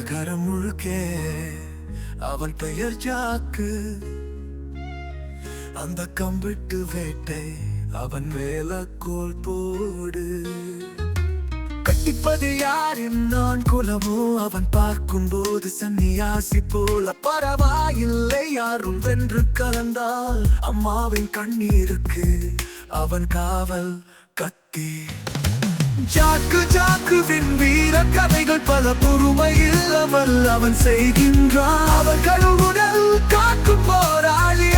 நகரம் முழுக்கே அவன் பெயர் ஜாக்கு. அந்த கம்பிட்டு வேட்டை அவன் மேல கோல் போடு. கட்டிப்பது யாரின் நான் குலமோ அவன் பார்க்கும்போது சன்னியாசி போல. பரவாயில்லை யாரும் வென்று கலந்தால் அம்மாவின் கண்ணீருக்கு அவன் காவல் கத்தி. ஜாக்கு ஜாக்குவின் வீர கதைகள் பல பொறுமை இல்லாமல் அவன் செய்கின்றான். அவன் கழுவுடல் காக்கும் போராளி.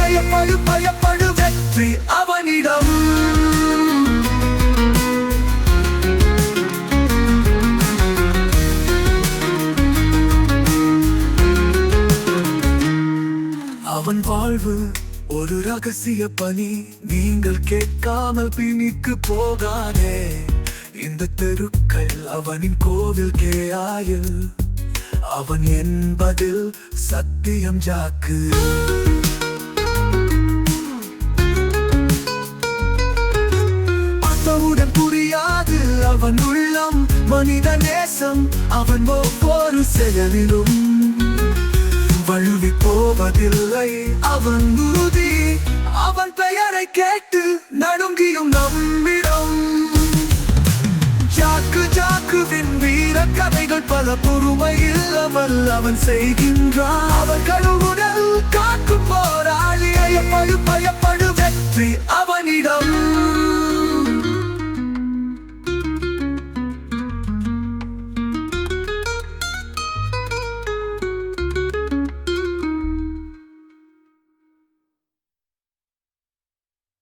பயப்படு வெற்றி அவனிடம். அவன் வாழ்வு ஒரு ரகசிய பணி. நீங்கள் கேட்காமல் பிணிக்கு போகாதே. இந்த தெருக்கள் அவனின் கோவில் கேயாயில். அவன் என்பதில் சத்தியம் ஜாக்கு. பார்த்தவுடன் புரியாது அவன் உள்ளம். மனித நேசம் அவன் ஒவ்வொரு செயலிலும். வழுவி போவதில்லை அவன் உறுதி. அவன் பெயரை கேட்டு நடுங்கியும் நம்மிடம். ஜாக்கு ஜாக்குவின் வீர கதைகள் பல பொறுமை இல்லாமல் அவன் செய்கின்றான். அவன் கழுவுடல் காக்கும் போராளி. பயப்படு வெற்றி அவனிடம்.